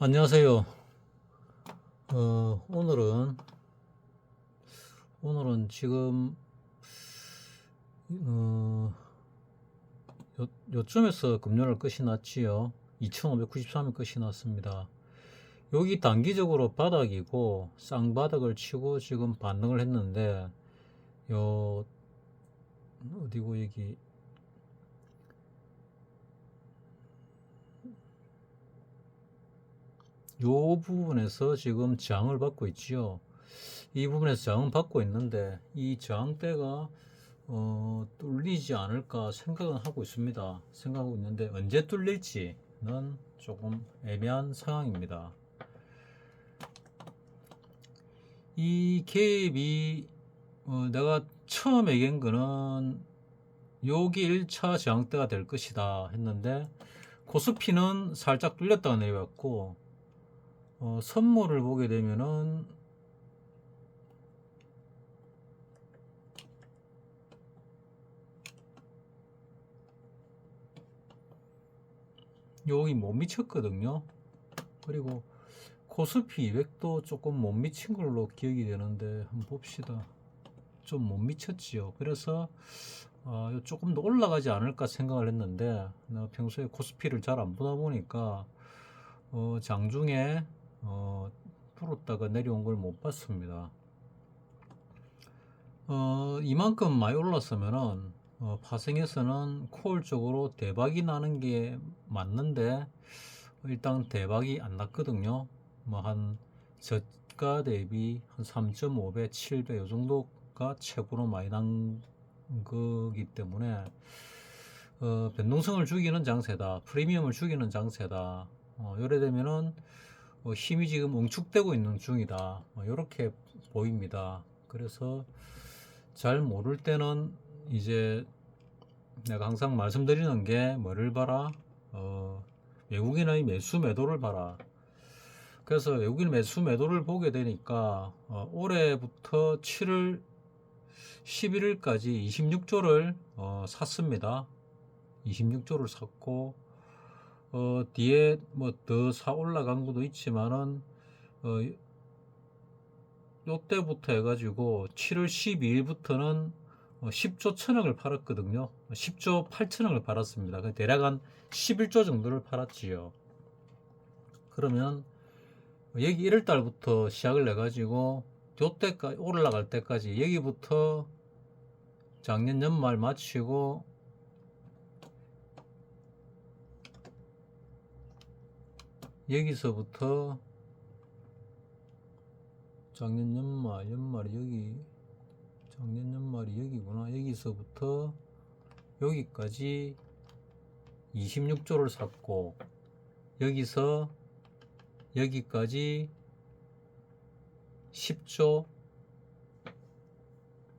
안녕하세요. 오늘은 지금 어, 요쯤에서 급료를 끝이 났지요. 2,593일 끝이 났습니다. 여기 단기적으로 바닥이고 쌍바닥을 치고 지금 반등을 했는데 요 어디고 여기 요 부분에서 지금 저항을 받고 있지요. 이 부분에서 저항을 받고 있는데 이 저항대가 뚫리지 않을까 생각은 하고 있습니다. 생각하고 있는데 언제 뚫릴지는 조금 애매한 상황입니다. 이 갭이 내가 처음 얘기한 거는 여기 1차 저항대가 될 것이다 했는데 코스피는 살짝 뚫렸다가 내려왔고 선물을 보게 되면은 여기 못 미쳤거든요. 그리고 코스피 200도 조금 못 미친 걸로 기억이 되는데 한번 봅시다. 좀 못 미쳤지요. 그래서 조금 더 올라가지 않을까 생각을 했는데 내가 평소에 코스피를 잘 안 보다 보니까 장중에 풀었다가 내려온 걸 못 봤습니다. 이만큼 많이 올랐으면은 파생에서는 콜 쪽으로 대박이 나는 게 맞는데 일단 대박이 안 났거든요. 뭐 한 저가 대비 한 3.5배, 7배 요 정도가 최고로 많이 난 거기 때문에 변동성을 죽이는 장세다, 프리미엄을 죽이는 장세다. 요래 되면은 힘이 지금 응축되고 있는 중이다. 이렇게 보입니다. 그래서 잘 모를 때는 이제 내가 항상 말씀드리는 게 뭐를 봐라? 외국인의 매수 매도를 봐라. 그래서 외국인 매수 매도를 보게 되니까 올해부터 7월 11일까지 26조를 샀습니다. 26조를 샀고 뒤에 뭐 더 사 올라간 것도 있지만은 요때부터 해가지고 7월 12일부터는 10조 천억을 팔았거든요. 10조 8천억을 팔았습니다. 대략 한 11조 정도를 팔았지요. 그러면 여기 1월달부터 시작을 해가지고 요때까지 올라갈 때까지 여기부터 작년 연말 마치고 여기서부터 작년 연말이 여기, 작년 연말이 여기구나. 여기서부터 여기까지 26조를 샀고 여기서 여기까지 10조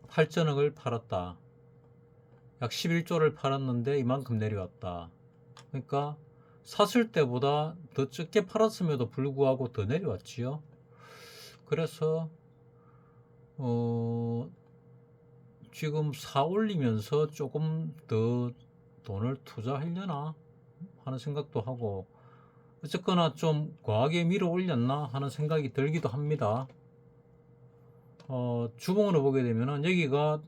8천억을 팔았다. 약 11조를 팔았는데 이만큼 내려왔다. 그러니까 샀을 때보다 더 적게 팔았음에도 불구하고 더 내려왔지요. 그래서 지금 사 올리면서 조금 더 돈을 투자하려나 하는 생각도 하고, 어쨌거나 좀 과하게 밀어 올렸나 하는 생각이 들기도 합니다. 주봉으로 보게 되면은 여기가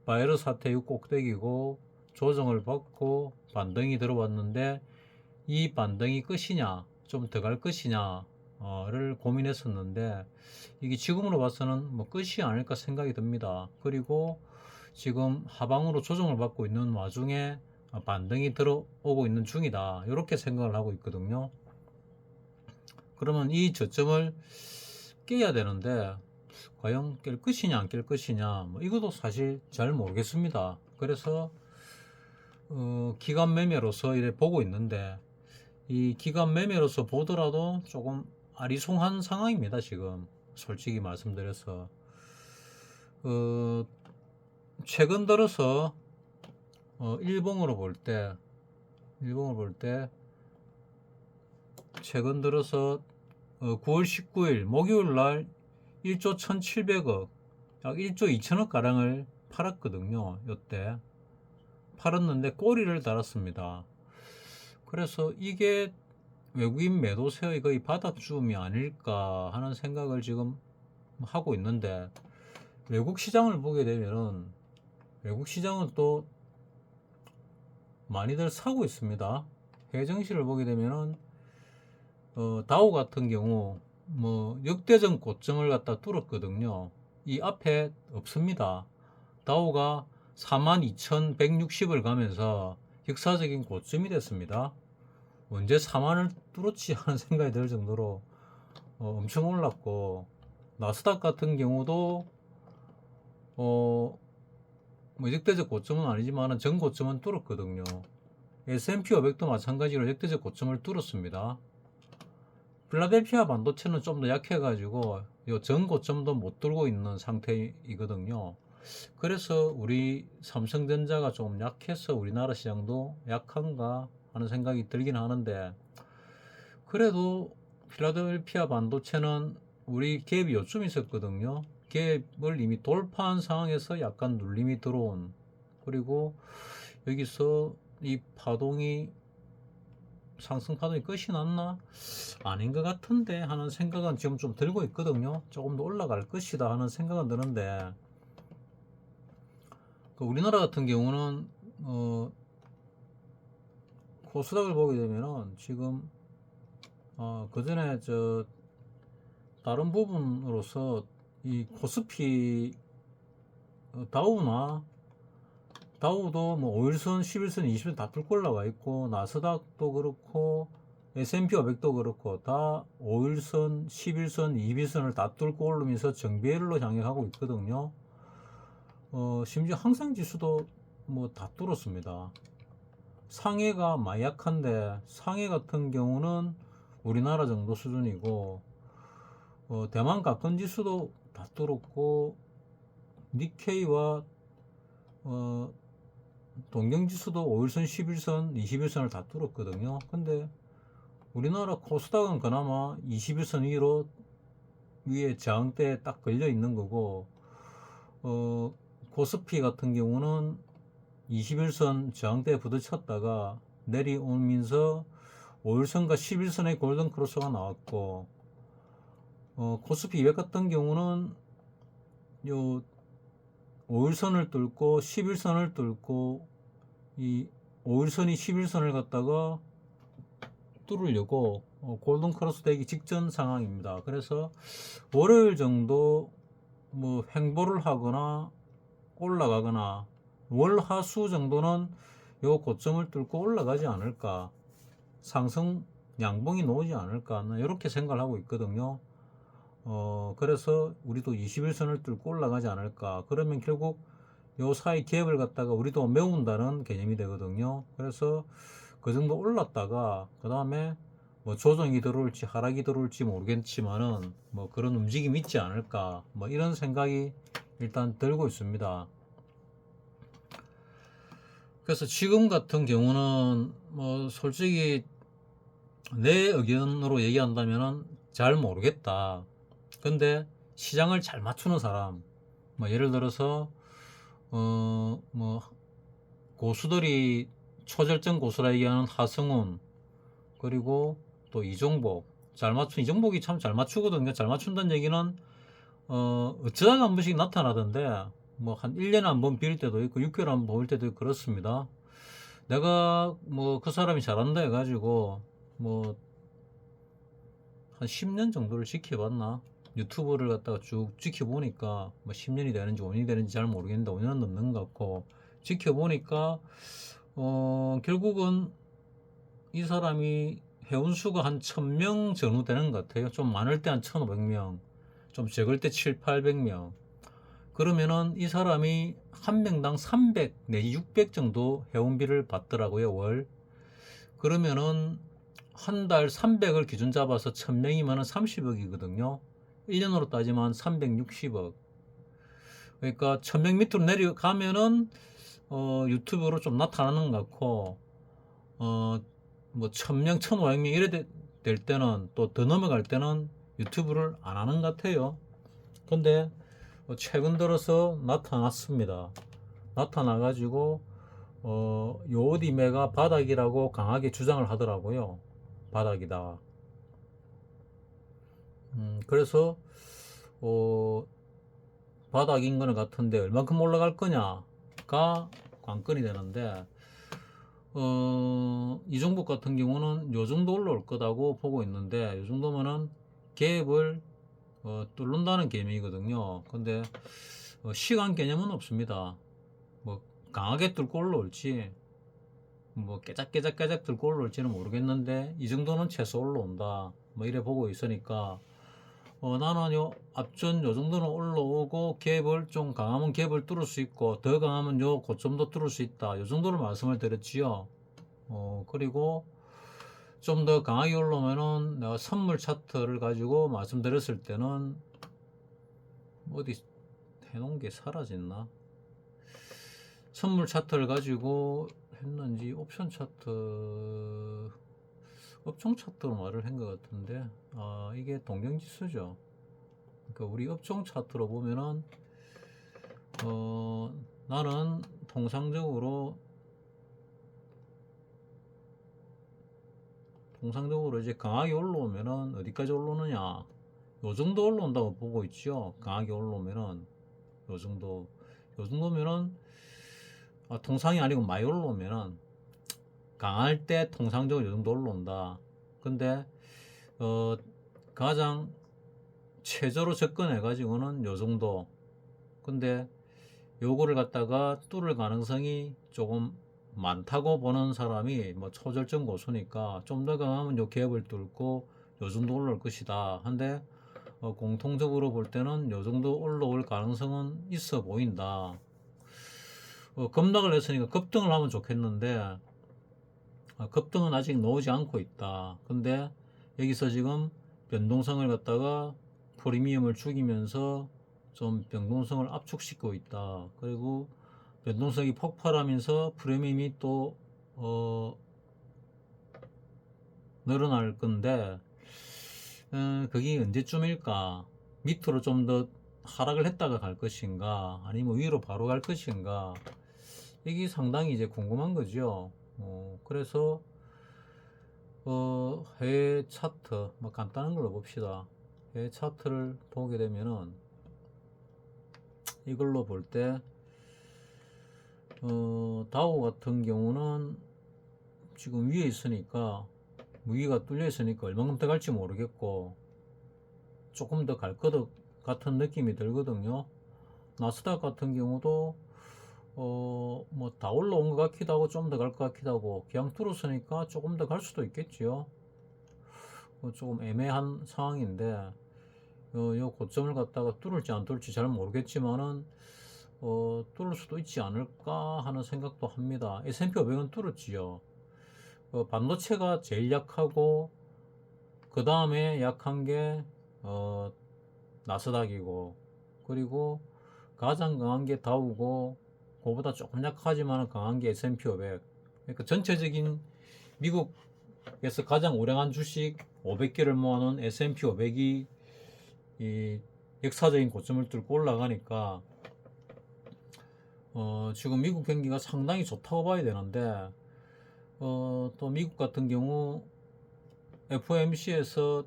바이러스 사태 이 꼭대기고 조정을 받고 반등이 들어왔는데 이 반등이 끝이냐 좀 더 갈 것이냐를 고민했었는데 이게 지금으로 봐서는 뭐 끝이 아닐까 생각이 듭니다. 그리고 지금 하방으로 조정을 받고 있는 와중에 반등이 들어오고 있는 중이다, 이렇게 생각을 하고 있거든요. 그러면 이 저점을 깨야 되는데 과연 깰 것이냐 안 깰 것이냐 뭐 이것도 사실 잘 모르겠습니다. 그래서 기간 매매로서 이래 보고 있는데 이 기간 매매로서 보더라도 조금 아리송한 상황입니다. 지금 솔직히 말씀드려서 최근 들어서 일봉으로 볼 때 최근 들어서 9월 19일 목요일 날 1조 1700억, 약 1조 2천억 가량을 팔았거든요. 요때 팔았는데 꼬리를 달았습니다. 그래서 이게 외국인 매도세의 거의 바닥쯤이 아닐까 하는 생각을 지금 하고 있는데, 외국 시장을 보게 되면은 외국 시장은 또 많이들 사고 있습니다. 해외 증시를 보게 되면은 다우 같은 경우 뭐 역대적 고점을 갖다 뚫었거든요. 이 앞에 없습니다. 다우가 42,160을 가면서 역사적인 고점이 됐습니다. 언제 4만을 뚫었지 하는 생각이 들 정도로 엄청 올랐고, 나스닥 같은 경우도 뭐 역대적 고점은 아니지만 전 고점은 뚫었거든요. S&P 500도 마찬가지로 역대적 고점을 뚫었습니다. 필라델피아 반도체는 좀 더 약해가지고 요 전 고점도 못 뚫고 있는 상태이거든요. 그래서 우리 삼성전자가 좀 약해서 우리나라 시장도 약한가 하는 생각이 들긴 하는데, 그래도 필라델피아 반도체는 우리 갭이 요쯤 있었거든요. 갭을 이미 돌파한 상황에서 약간 눌림이 들어온, 그리고 여기서 이 파동이 상승 파동이 끝이 났나? 아닌 것 같은데 하는 생각은 지금 좀 들고 있거든요. 조금 더 올라갈 것이다 하는 생각은 드는데, 우리나라 같은 경우는 코스닥을 보게 되면은 지금 그 전에 다른 부분으로서 이 코스피 다우도 뭐 5일선, 11선, 20선 다 뚫고 올라와 있고, 나스닥도 그렇고 S&P 500도 그렇고 다 5일선, 11선, 2일선을 다 뚫고 오르면서 정배열로 향해 가고 있거든요. 심지어 항상지수도 뭐 다 뚫었습니다. 상해가 많이 약한데, 상해 같은 경우는 우리나라 정도 수준이고, 대만 가끔 지수도 다 뚫었고, 니케이와 동경지수도 5일선, 11선, 21선을 다 뚫었거든요. 근데 우리나라 코스닥은 그나마 21선 위로 위에 저항대에 딱 걸려 있는 거고, 코스피 같은 경우는 21선 저항대에 부딪혔다가 내려오면서 5일선과 11선의 골든 크로스가 나왔고, 코스피 200 같은 경우는 요 5일선을 뚫고 11선을 뚫고 이 5일선이 11선을 갖다가 뚫으려고 골든 크로스 되기 직전 상황입니다. 그래서 월요일 정도 뭐 횡보를 하거나 올라가거나 월화수 정도는 요 고점을 뚫고 올라가지 않을까, 상승 양봉이 나오지 않을까, 이렇게 생각을 하고 있거든요. 그래서 우리도 21선을 뚫고 올라가지 않을까. 그러면 결국 요 사이 갭을 갖다가 우리도 메운다는 개념이 되거든요. 그래서 그 정도 올랐다가 그 다음에 뭐 조정이 들어올지 하락이 들어올지 모르겠지만은 뭐 그런 움직임이 있지 않을까, 뭐 이런 생각이 일단 들고 있습니다. 그래서 지금 같은 경우는 뭐 솔직히 내 의견으로 얘기한다면은 잘 모르겠다. 근데 시장을 잘 맞추는 사람, 뭐 예를 들어서 뭐 고수들이 초절정 고수라 얘기하는 하승훈, 그리고 또 이종복, 이종복이 참 잘 맞추거든요. 잘 맞춘다는 얘기는 어쩌다가 한 번씩 나타나던데, 뭐 한 1년에 한 번 빌 때도 있고 6개월에 한 번 볼 때도 있고 그렇습니다. 내가 뭐 그 사람이 잘한다 해가지고 뭐 한 10년 정도를 지켜봤나? 유튜브를 갖다가 쭉 지켜보니까 뭐 10년이 되는지 5년이 되는지 잘 모르겠는데 5년은 넘는 것 같고, 지켜보니까 결국은 이 사람이 회원수가 한 1000명 전후 되는 것 같아요. 좀 많을 때 한 1500명, 좀 적을 때 7, 800명. 그러면은 이 사람이 한 명당 300 내지 600 정도 회원비를 받더라고요, 월. 그러면은 한 달 300을 기준 잡아서 1000명이면 30억이거든요. 1년으로 따지면 360억. 그러니까 1000명 밑으로 내려가면은 유튜브로 좀 나타나는 것 같고, 뭐 1000명, 1500명 이래 될 때는, 또 더 넘어갈 때는 유튜브를 안 하는 것 같아요. 근데 최근 들어서 나타났습니다. 나타나가지고 요디매가 바닥이라고 강하게 주장을 하더라고요. 바닥이다. 그래서 바닥인 거는 같은데 얼만큼 올라갈 거냐가 관건이 되는데 이종복 같은 경우는 요 정도 올라올 거다고 보고 있는데 요 정도면은 갭을 뚫는다는 개념이거든요. 근데 시간 개념은 없습니다. 뭐 강하게 뚫고 올라올지 뭐 깨작깨작 뚫고 올라올지는 모르겠는데 이 정도는 최소 올라온다 뭐 이래 보고 있으니까 나는 요 앞전 요 정도는 올라오고 갭을 좀 강하면 갭을 뚫을 수 있고 더 강하면 요 고점도 뚫을 수 있다 요 정도로 말씀을 드렸지요. 그리고 좀 더 강하게 올라오면은 내가 선물 차트를 가지고 말씀드렸을 때는 어디 해놓은 게 사라졌나? 선물 차트를 가지고 했는지 옵션 차트 업종 차트로 말을 한 것 같은데 이게 동경지수죠. 그러니까 우리 업종 차트로 보면은 나는 통상적으로 이제 강하게 올라오면은 어디까지 올라오느냐 요 정도 올라온다고 보고 있죠. 강하게 올라오면은 요 정도면은 통상이 아니고 많이 올라오면은 강할 때 통상적으로 요 정도 올라온다. 근데 가장 최저로 접근해 가지고는 요 정도. 근데 요거를 갖다가 뚫을 가능성이 조금 많다고 보는 사람이 뭐 초절정 고수니까 좀 더 강하면 요 갭을 뚫고 요 정도 올라올 것이다. 한데 공통적으로 볼 때는 요 정도 올라올 가능성은 있어 보인다. 급락을 했으니까 급등을 하면 좋겠는데 급등은 아직 나오지 않고 있다. 근데 여기서 지금 변동성을 갖다가 프리미엄을 죽이면서 좀 변동성을 압축시키고 있다. 그리고 변동성이 폭발하면서 프리미엄이 또 늘어날 건데 그게 언제쯤일까? 밑으로 좀 더 하락을 했다가 갈 것인가? 아니면 위로 바로 갈 것인가? 이게 상당히 이제 궁금한 거죠. 그래서 해외 차트 뭐 간단한 걸로 봅시다. 해외 차트를 보게 되면은 이걸로 볼 때 다우 같은 경우는 지금 위에 있으니까 위가 뚫려 있으니까 얼마큼 더 갈지 모르겠고 조금 더 갈 것 같은 느낌이 들거든요. 나스닥 같은 경우도 뭐 다 올라온 것 같기도 하고 좀 더 갈 것 같기도 하고 그냥 뚫었으니까 조금 더 갈 수도 있겠지요. 조금 애매한 상황인데 요 고점을 갖다가 뚫을지 안 뚫을지 잘 모르겠지만은 뚫을 수도 있지 않을까 하는 생각도 합니다. S&P 500은 뚫었지요. 반도체가 제일 약하고 그 다음에 약한 게 나스닥이고 그리고 가장 강한 게 다우고 그보다 조금 약하지만 강한 게 S&P 500. 그러니까 전체적인 미국에서 가장 우량한 주식 500개를 모아놓은 S&P 500이 이 역사적인 고점을 뚫고 올라가니까 지금 미국 경기가 상당히 좋다고 봐야 되는데 또 미국 같은 경우 FOMC에서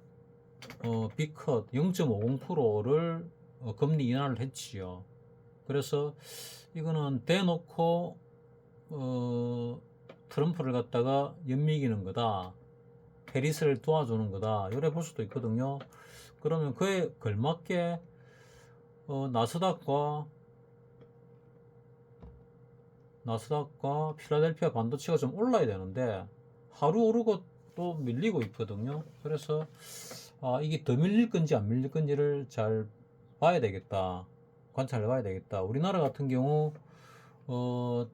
B컷 0.50%를 금리 인하를 했지요. 그래서 이거는 대놓고 트럼프를 갖다가 연미기는 거다. 해리스를 도와주는 거다. 이래 볼 수도 있거든요. 그러면 그에 걸맞게 나스닥과 필라델피아 반도체가 좀 올라야 되는데 하루 오르고 또 밀리고 있거든요. 그래서 이게 더 밀릴 건지 안 밀릴 건지를 잘 봐야 되겠다. 관찰해 봐야 되겠다. 우리나라 같은 경우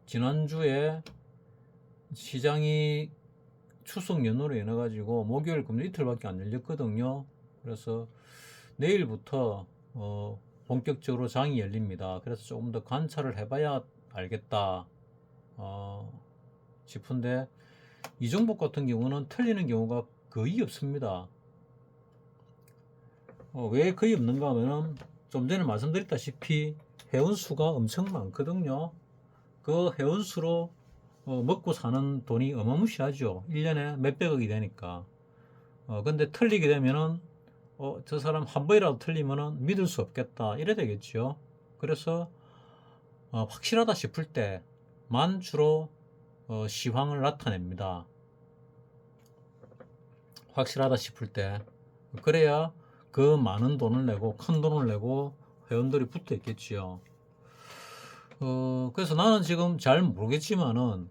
지난주에 시장이 추석 연휴로 인해 가지고 목요일 금요일 이틀밖에 안 열렸거든요. 그래서 내일부터 본격적으로 장이 열립니다. 그래서 조금 더 관찰을 해봐야 알겠다 싶은데 이종복 같은 경우는 틀리는 경우가 거의 없습니다. 왜 거의 없는가 하면은 좀 전에 말씀드렸다시피 회원수가 엄청 많거든요. 그 회원수로 먹고 사는 돈이 어마무시하죠. 1년에 몇백억이 되니까. 근데 틀리게 되면은 저 사람 한 번이라도 틀리면은 믿을 수 없겠다 이래 되겠죠. 그래서 확실하다 싶을 때만 주로 시황을 나타냅니다. 확실하다 싶을 때. 그래야 그 많은 돈을 내고 큰 돈을 내고 회원들이 붙어 있겠지요. 그래서 나는 지금 잘 모르겠지만은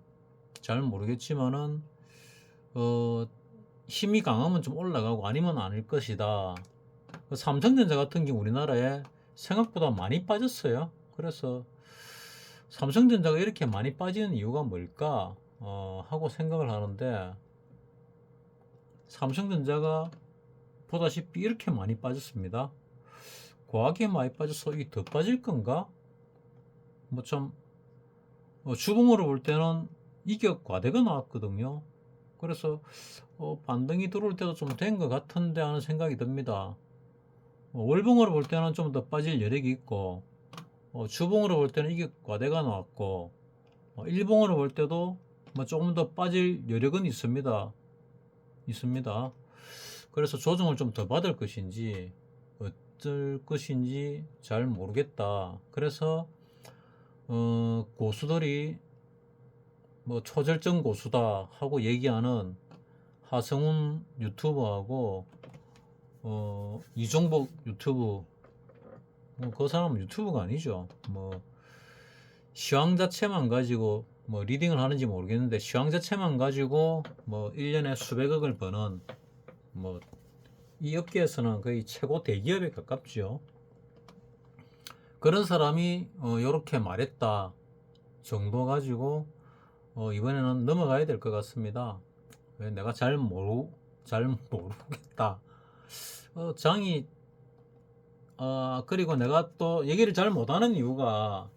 힘이 강하면 좀 올라가고 아니면 아닐 것이다. 삼성전자 같은 경우 우리나라에 생각보다 많이 빠졌어요. 그래서 삼성전자가 이렇게 많이 빠지는 이유가 뭘까 하고 생각을 하는데, 삼성전자가 보다시피 이렇게 많이 빠졌습니다. 과하게 많이 빠져서 이 더 빠질 건가? 뭐참 주봉으로 볼 때는 이격 과대가 나왔거든요. 그래서 반등이 들어올 때도 좀 된 것 같은데 하는 생각이 듭니다. 월봉으로 볼 때는 좀 더 빠질 여력이 있고, 주봉으로 볼 때는 이격 과대가 나왔고, 일봉으로 볼 때도 뭐 조금 더 빠질 여력은 있습니다. 그래서 조정을 좀 더 받을 것인지 어쩔 것인지 잘 모르겠다. 그래서 고수들이 뭐 초절정 고수다 하고 얘기하는 하성운 유튜버하고 이종복 유튜브, 그 사람은 유튜브가 아니죠. 뭐 시황 자체만 가지고 뭐 리딩을 하는지 모르겠는데, 시황 자체만 가지고 뭐 1년에 수백억을 버는 뭐 이 업계에서는 거의 최고 대기업에 가깝죠. 그런 사람이 요렇게 말했다 정도 가지고 이번에는 넘어가야 될 것 같습니다. 왜 내가 잘 모르겠다. 장이 그리고 내가 또 얘기를 잘 못하는 이유가,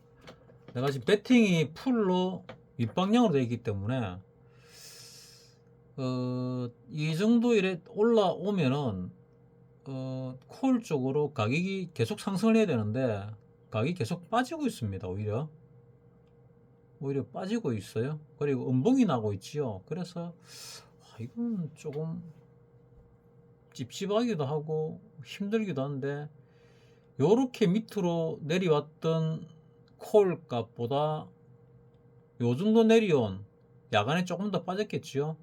내가 지금 배팅이 풀로 윗방향으로 되어 있기 때문에 이 정도 이래 올라오면은 콜 쪽으로 가격이 계속 상승을 해야 되는데 가격이 계속 빠지고 있습니다. 오히려 빠지고 있어요. 그리고 음봉이 나고 있지요. 그래서 이건 조금 찝찝하기도 하고 힘들기도 한데, 요렇게 밑으로 내려왔던 콜 값보다 요 정도 내려온, 야간에 조금 더 빠졌겠지요.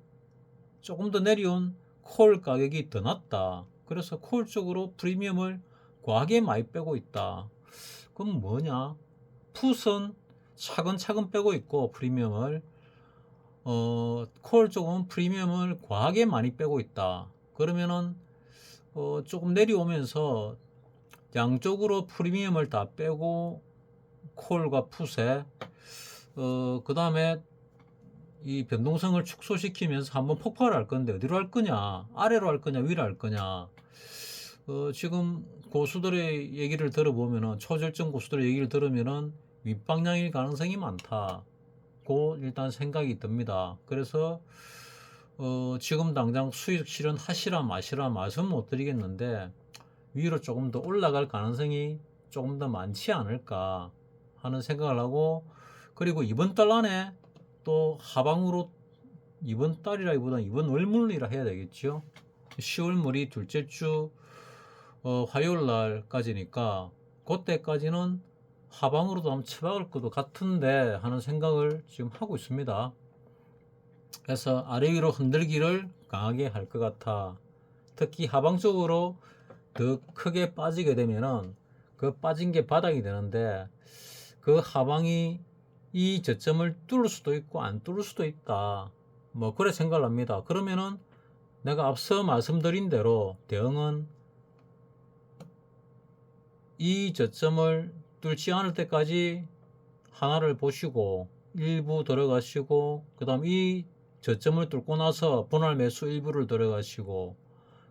조금 더 내려온 콜 가격이 더 낮다. 그래서 콜 쪽으로 프리미엄을 과하게 많이 빼고 있다. 그럼 뭐냐? 풋은 차근차근 빼고 있고 프리미엄을, 콜 쪽은 프리미엄을 과하게 많이 빼고 있다. 그러면은 조금 내려오면서 양쪽으로 프리미엄을 다 빼고 콜과 풋에 그 다음에 이 변동성을 축소시키면서 한번 폭발을 할 건데, 어디로 할 거냐? 아래로 할 거냐? 위로 할 거냐? 지금 고수들의 얘기를 들어보면은, 초절정 고수들의 얘기를 들으면은 윗방향일 가능성이 많다고 일단 생각이 듭니다. 그래서 지금 당장 수익 실현하시라 마시라 말씀 못 드리겠는데, 위로 조금 더 올라갈 가능성이 조금 더 많지 않을까 하는 생각을 하고, 그리고 이번 달 안에 또 하방으로, 이번 달이라기보다는 이번 월물이라 해야 되겠죠. 10월물이 둘째 주 화요일 날까지니까 그때까지는 하방으로도 한번 쳐박을 것도 같은데 하는 생각을 지금 하고 있습니다. 그래서 아래 위로 흔들기를 강하게 할 것 같아. 특히 하방 쪽으로 더 크게 빠지게 되면은 그 빠진 게 바닥이 되는데, 그 하방이 이 저점을 뚫을 수도 있고 안 뚫을 수도 있다. 뭐 그래 생각을 합니다. 그러면은 내가 앞서 말씀드린 대로 대응은 이 저점을 뚫지 않을 때까지 하나를 보시고 일부 들어가시고, 그 다음 이 저점을 뚫고 나서 분할 매수 일부를 들어가시고,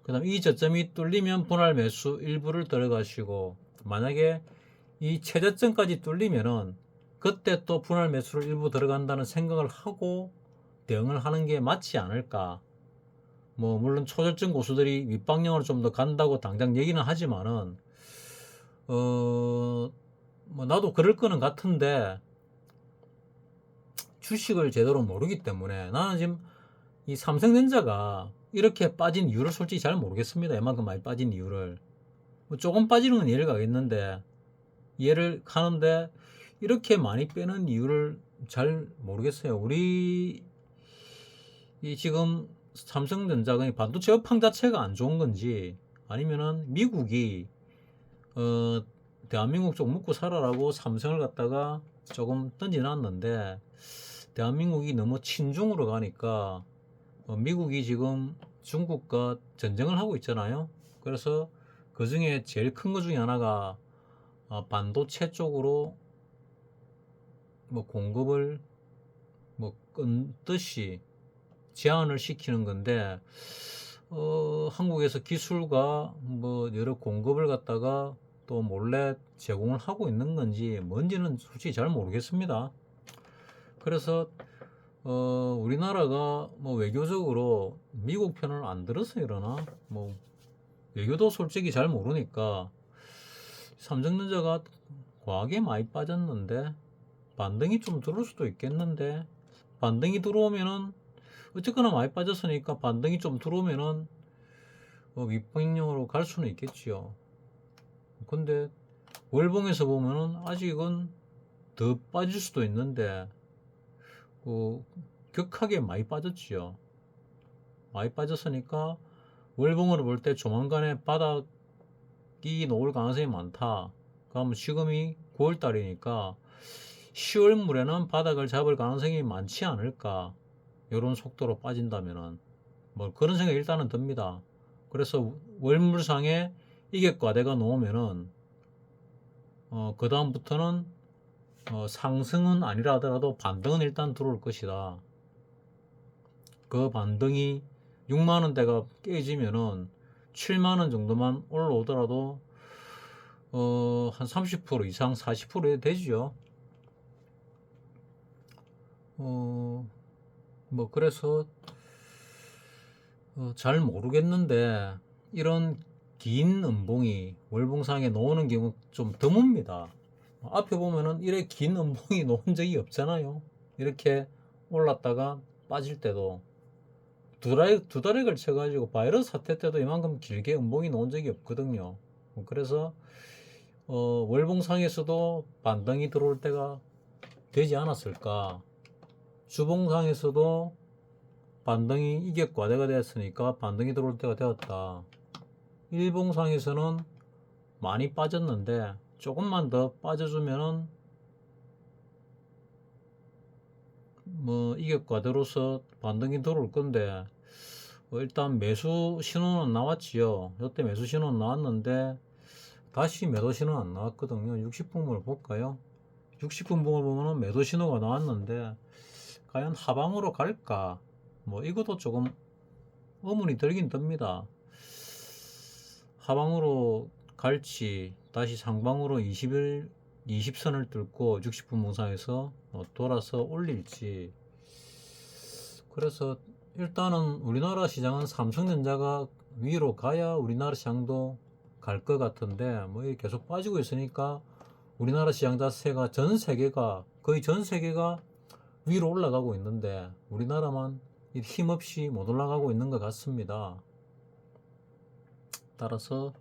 그 다음 이 저점이 뚫리면 분할 매수 일부를 들어가시고, 만약에 이 최저점까지 뚫리면은 그때 또 분할 매수를 일부 들어간다는 생각을 하고 대응을 하는 게 맞지 않을까. 뭐 물론 초저점 고수들이 윗방향으로 좀 더 간다고 당장 얘기는 하지만은 뭐 나도 그럴 거는 같은데, 주식을 제대로 모르기 때문에 나는 지금 이 삼성전자가 이렇게 빠진 이유를 솔직히 잘 모르겠습니다. 이만큼 많이 빠진 이유를. 뭐 조금 빠지는 건 이해를 가겠는데, 이해를 하는데, 이렇게 많이 빼는 이유를 잘 모르겠어요. 우리, 이 지금 삼성전자가 반도체 업황 자체가 안 좋은 건지, 아니면은 미국이, 대한민국 좀 먹고 살아라고 삼성을 갖다가 조금 던져놨는데, 대한민국이 너무 친중으로 가니까, 미국이 지금 중국과 전쟁을 하고 있잖아요. 그래서 그 중에 제일 큰 것 중에 하나가 반도체 쪽으로 뭐 공급을 뭐 끊듯이 제한을 시키는 건데, 한국에서 기술과 뭐 여러 공급을 갖다가 또 몰래 제공을 하고 있는 건지 뭔지는 솔직히 잘 모르겠습니다. 그래서 우리나라가 뭐 외교적으로 미국 편을 안 들어서 이러나 뭐 외교도 솔직히 잘 모르니까 삼성전자가 과하게 많이 빠졌는데 반등이 좀 들어올 수도 있겠는데, 반등이 들어오면은 어쨌거나 많이 빠졌으니까 반등이 좀 들어오면은 윗방향으로 갈 수는 있겠지요. 근데 월봉에서 보면은 아직은 더 빠질 수도 있는데 격하게 많이 빠졌지요. 많이 빠졌으니까 월봉으로 볼 때 조만간에 바닥이 나올 가능성이 많다. 그러면 지금이 9월달이니까 10월 물에는 바닥을 잡을 가능성이 많지 않을까. 이런 속도로 빠진다면은 뭐 그런 생각이 일단은 듭니다. 그래서 월물상에 이격과대가 놓으면은 그 다음부터는 상승은 아니라 하더라도 반등은 일단 들어올 것이다. 그 반등이 6만원대가 깨지면은 7만원 정도만 올라오더라도 한 30% 이상 40% 되죠. 뭐 그래서 잘 모르겠는데 이런 긴 음봉이 월봉상에 놓는 경우 좀 드뭅니다. 앞에 보면은 이렇게 긴 음봉이 놓은 적이 없잖아요. 이렇게 올랐다가 빠질 때도 두 달에 걸쳐 가지고 바이러스 사태 때도 이만큼 길게 음봉이 놓은 적이 없거든요. 그래서 월봉상에서도 반등이 들어올 때가 되지 않았을까. 주봉상에서도 반등이 이격과대가 되었으니까 반등이 들어올 때가 되었다. 일봉상에서는 많이 빠졌는데 조금만 더 빠져주면은 뭐 이격과대로서 반등이 들어올 건데, 일단 매수 신호는 나왔지요. 이때 매수 신호는 나왔는데 다시 매도 신호는 안 나왔거든요. 60분봉을 볼까요? 60분봉을 보면은 매도 신호가 나왔는데 과연 하방으로 갈까? 뭐 이것도 조금 의문이 들긴 듭니다. 하방으로 갈지 다시 상방으로 20선을 뚫고 60분 봉상에서 돌아서 올릴지. 그래서 일단은 우리나라 시장은 삼성전자가 위로 가야 우리나라 시장도 갈 것 같은데, 뭐 계속 빠지고 있으니까 우리나라 시장 자체가 거의 전 세계가 위로 올라가고 있는데 우리나라만 힘없이 못 올라가고 있는 것 같습니다. 따라서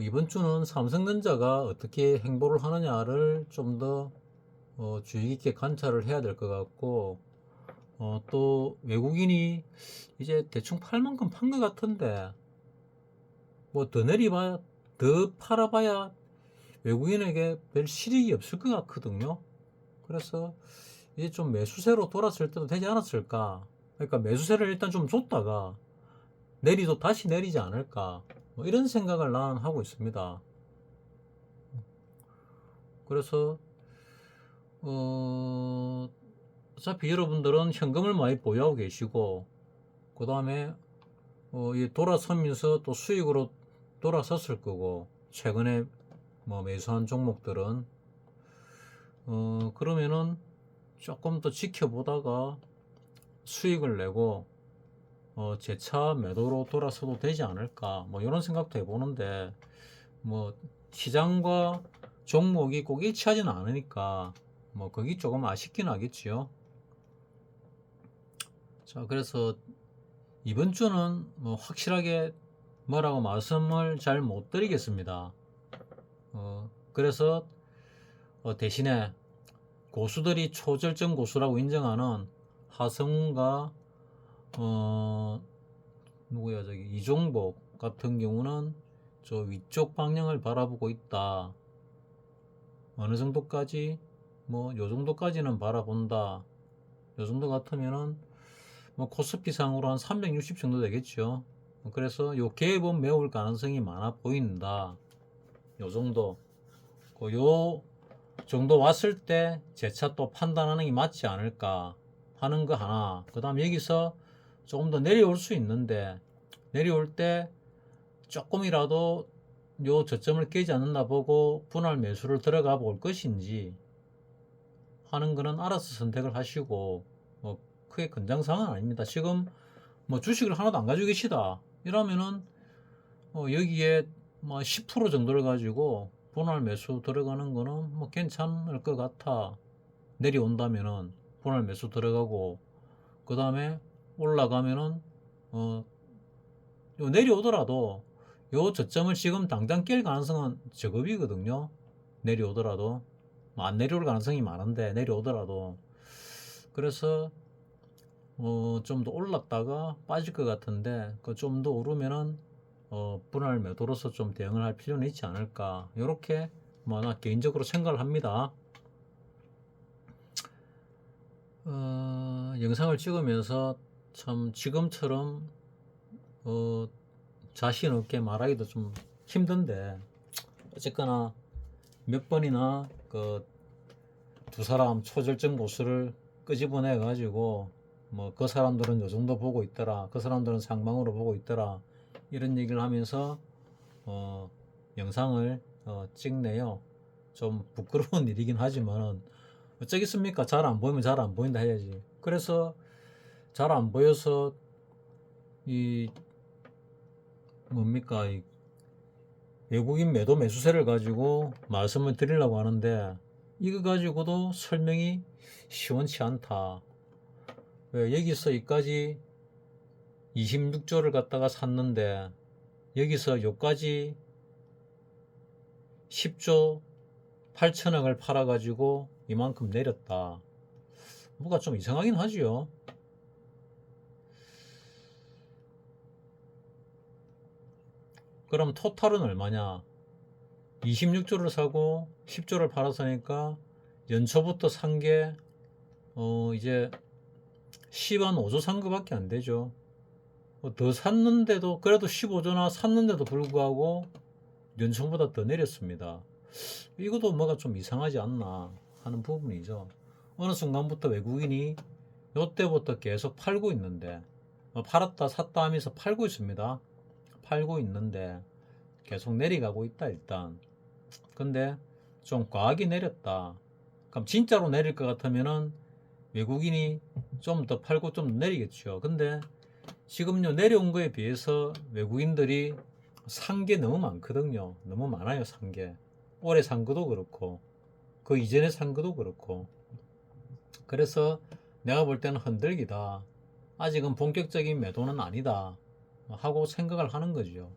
이번 주는 삼성전자가 어떻게 행보를 하느냐를 좀 더 주의 깊게 관찰을 해야 될 것 같고, 또 외국인이 이제 대충 팔 만큼 판 것 같은데 뭐 더 팔아봐야 외국인에게 별 실익이 없을 것 같거든요. 그래서 이제 좀 매수세로 돌았을 때도 되지 않았을까. 그러니까 매수세를 일단 좀 줬다가 다시 내리지 않을까, 뭐 이런 생각을 난 하고 있습니다. 그래서 어차피 여러분들은 현금을 많이 보유하고 계시고, 그 다음에 돌아서면서 또 수익으로 돌아섰을 거고, 최근에 뭐 매수한 종목들은 그러면은 조금 더 지켜보다가 수익을 내고 재차 매도로 돌아서도 되지 않을까, 뭐 이런 생각도 해보는데, 뭐 시장과 종목이 꼭 일치하지는 않으니까 뭐 거기 조금 아쉽긴 하겠지요. 자, 그래서 이번 주는 뭐 확실하게 뭐라고 말씀을 잘 못 드리겠습니다. 그래서 대신에 고수들이 초절정 고수라고 인정하는 하성운과 누구야 저기 이종복 같은 경우는 저 위쪽 방향을 바라보고 있다. 어느 정도까지 뭐 요 정도까지는 바라본다. 요 정도 같으면은 뭐 코스피상으로 한 360 정도 되겠죠. 그래서 요 갭은 메울 가능성이 많아 보인다. 요 정도. 요 정도 왔을 때 재차 또 판단하는 게 맞지 않을까 하는 거 하나. 그 다음 여기서 조금 더 내려올 수 있는데 내려올 때 조금이라도 요 저점을 깨지 않는다 보고 분할 매수를 들어가 볼 것인지 하는 거는 알아서 선택을 하시고 뭐 크게 건장사항은 아닙니다. 지금 뭐 주식을 하나도 안 가지고 계시다 이러면은 여기에 뭐 10% 정도를 가지고 분할 매수 들어가는 거는 뭐 괜찮을 것 같아. 내려온다면은 분할 매수 들어가고 그 다음에 올라가면은 요 내려오더라도 요 저점을 지금 당장 깰 가능성은 저급이거든요. 내려오더라도 안 내려올 가능성이 많은데 내려오더라도 그래서 좀 더 올랐다가 빠질 것 같은데 그 좀 더 오르면은 분할 매도로서 좀 대응을 할 필요는 있지 않을까 이렇게 뭐 나 개인적으로 생각을 합니다. 영상을 찍으면서 참 지금처럼 자신 없게 말하기도 좀 힘든데 어쨌거나 몇 번이나 그 두 사람 초절정 고수를 끄집어내 가지고 뭐 그 사람들은 요 정도 보고 있더라, 그 사람들은 상방으로 보고 있더라 이런 얘기를 하면서 영상을 찍네요. 좀 부끄러운 일이긴 하지만 어쩌겠습니까? 잘 안 보이면 잘 안 보인다 해야지. 그래서 잘 안 보여서 이 뭡니까 이 외국인 매도 매수세를 가지고 말씀을 드리려고 하는데 이거 가지고도 설명이 시원치 않다. 왜 여기서 여기까지 26조를 갖다가 샀는데 여기서 여기까지 10조 8천억을 팔아가지고 이만큼 내렸다. 뭐가 좀 이상하긴 하지요. 그럼 토탈은 얼마냐? 26조를 사고 10조를 팔았으니까 연초부터 산 게 이제 10한 5조 산 거밖에 안 되죠. 더 샀는데도 그래도 15조나 샀는데도 불구하고 연초보다 더 내렸습니다. 이것도 뭐가 좀 이상하지 않나 하는 부분이죠. 어느 순간부터 외국인이 요때부터 계속 팔고 있는데 팔았다 샀다 하면서 팔고 있습니다. 팔고 있는데 계속 내려가고 있다 일단. 근데 좀 과하게 내렸다. 그럼 진짜로 내릴 것 같으면은 외국인이 좀 더 팔고 좀 더 내리겠죠. 근데 지금요 내려온 거에 비해서 외국인들이 산 게 너무 많거든요. 너무 많아요 산 게. 올해 산 것도 그렇고 그 이전에 산 것도 그렇고. 그래서 내가 볼 때는 흔들기다. 아직은 본격적인 매도는 아니다 하고 생각을 하는 거죠.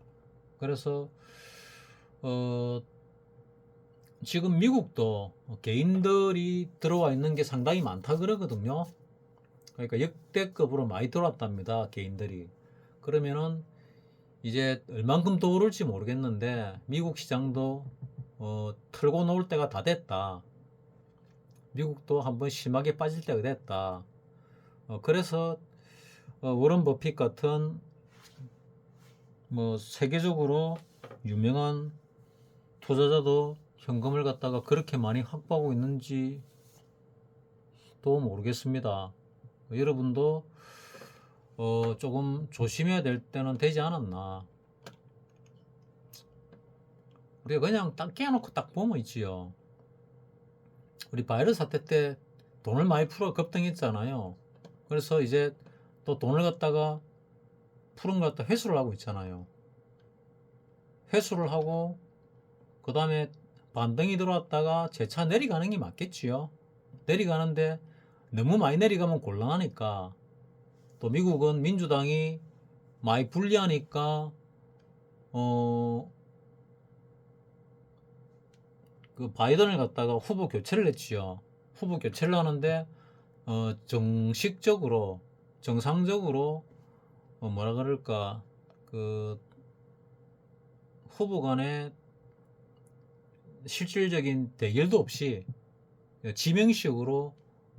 그래서 지금 미국도 개인들이 들어와 있는 게 상당히 많다 그러거든요. 그러니까 역대급으로 많이 들어왔답니다 개인들이. 그러면은 이제 얼만큼 더 오를지 모르겠는데 미국 시장도 털고 놓을 때가 다 됐다. 미국도 한번 심하게 빠질 때가 됐다. 그래서 워런 버핏 같은 뭐 세계적으로 유명한 투자자도 현금을 갖다가 그렇게 많이 확보하고 있는지 또 모르겠습니다. 여러분도 조금 조심해야 될 때는 되지 않았나. 우리가 그냥 딱 깨놓고 딱 보면 있지요. 우리 바이러스 사태 때 돈을 많이 풀어 급등했잖아요. 그래서 이제 또 돈을 갖다가 푸른 걸 갖다 회수를 하고 있잖아요. 회수를 하고 그 다음에 반등이 들어왔다가 재차 내려가는 게 맞겠지요. 내려가는데 너무 많이 내려가면 곤란하니까 또 미국은 민주당이 많이 불리하니까 그 바이든을 갖다가 후보 교체를 했지요. 후보 교체를 하는데 정식적으로 정상적으로 뭐라 그럴까 그 후보 간의 실질적인 대결도 없이 지명식으로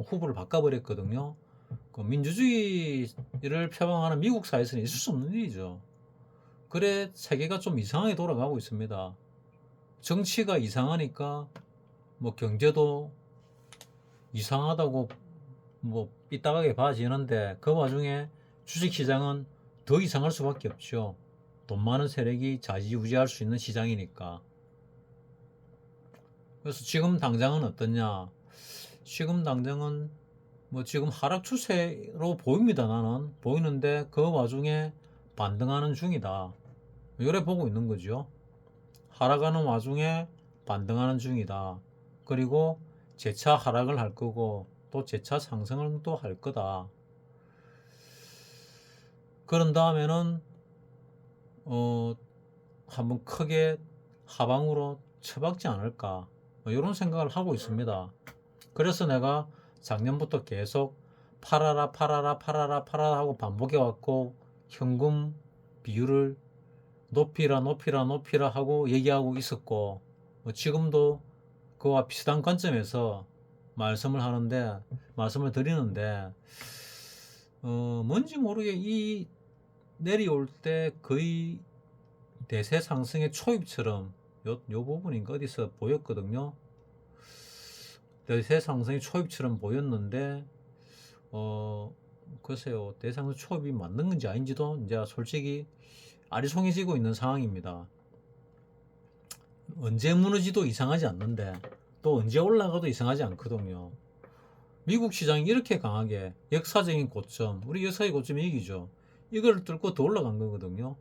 후보를 바꿔버렸거든요. 그 민주주의를 표방하는 미국 사회에서는 있을 수 없는 일이죠. 그래 세계가 좀 이상하게 돌아가고 있습니다. 정치가 이상하니까 뭐 경제도 이상하다고 뭐 삐딱하게 봐지는데 그 와중에 주식시장은 더 이상할 수밖에 없죠. 돈 많은 세력이 좌지우지할 수 있는 시장이니까. 그래서 지금 당장은 어떠냐? 지금 당장은 뭐 지금 하락 추세로 보입니다. 나는 보이는데 그 와중에 반등하는 중이다. 요래 보고 있는 거죠. 하락하는 와중에 반등하는 중이다. 그리고 재차 하락을 할 거고 또 재차 상승을 또 할 거다. 그런 다음에는 한번 크게 하방으로 쳐박지 않을까 이런 생각을 하고 있습니다. 그래서 내가 작년부터 계속 팔아라 팔아라 팔아라 팔아라 하고 반복해 왔고 현금 비율을 높이라 높이라 높이라 하고 얘기하고 있었고 지금도 그와 비슷한 관점에서 말씀을 드리는데 뭔지 모르게 이 내려올 때 거의 대세 상승의 초입처럼 요 부분인가 어디서 보였거든요. 대세 상승의 초입처럼 보였는데 글쎄요 대상승 초입이 맞는 건지 아닌지도 이제 솔직히 아리송해지고 있는 상황입니다. 언제 무너지도 이상하지 않는데 또 언제 올라가도 이상하지 않거든요. 미국 시장이 이렇게 강하게 역사적인 고점, 우리 역사의 고점이 이기죠. 이걸 뚫고 더 올라간 거거든요.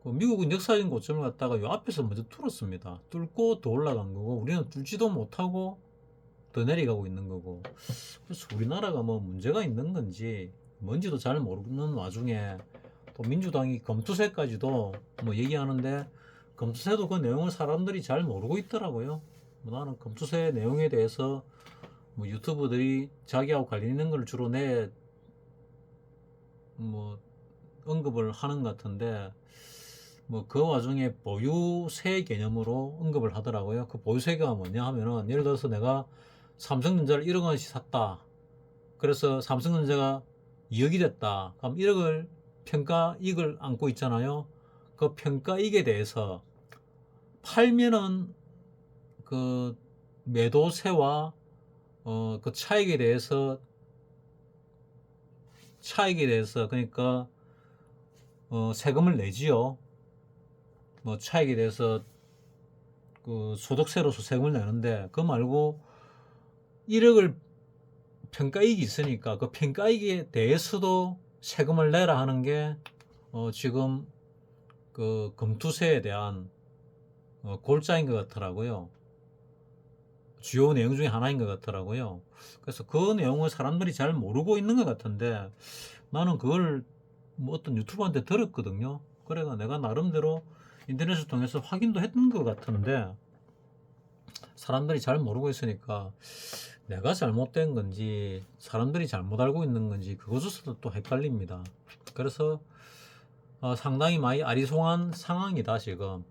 미국은 역사적인 고점을 갖다가 요 앞에서 먼저 뚫었습니다. 뚫고 더 올라간 거고 우리는 뚫지도 못하고 더 내려가고 있는 거고. 그래서 우리나라가 뭐 문제가 있는 건지 뭔지도 잘 모르는 와중에 또 민주당이 검투세까지도 뭐 얘기하는데 검투세도 그 내용을 사람들이 잘 모르고 있더라고요. 나는 검투세 내용에 대해서 뭐 유튜브들이 자기하고 관련 있는 걸 주로 뭐 언급을 하는 것 같은데 뭐 그 와중에 보유세 개념으로 언급을 하더라고요. 그 보유세가 뭐냐 하면은 예를 들어서 내가 삼성전자를 1억 원씩 샀다. 그래서 삼성전자가 2억이 됐다. 그럼 1억을 평가이익을 안고 있잖아요. 그 평가이익에 대해서 팔면은 그 매도세와 그 차익에 대해서 그러니까 세금을 내지요. 뭐 차익에 대해서 그 소득세로서 세금을 내는데 그 말고 1억을 평가이익이 있으니까 그 평가이익에 대해서도 세금을 내라 하는 게 지금 그 검투세에 대한 골자인 것 같더라고요. 주요 내용 중에 하나인 것 같더라고요. 그래서 그 내용을 사람들이 잘 모르고 있는 것 같은데 나는 그걸 뭐 어떤 유튜버한테 들었거든요. 그래가 내가 나름대로 인터넷을 통해서 확인도 했던 것 같은데 사람들이 잘 모르고 있으니까 내가 잘못된 건지 사람들이 잘못 알고 있는 건지 그것조차도 또 헷갈립니다. 그래서 상당히 많이 아리송한 상황이다. 지금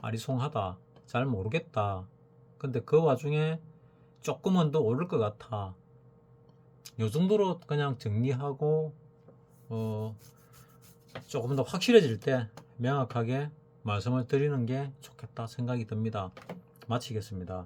아리송하다. 잘 모르겠다. 근데 그 와중에 조금은 더 오를 것 같아. 요 정도로 그냥 정리하고 조금 더 확실해질 때 명확하게 말씀을 드리는 게 좋겠다 생각이 듭니다. 마치겠습니다.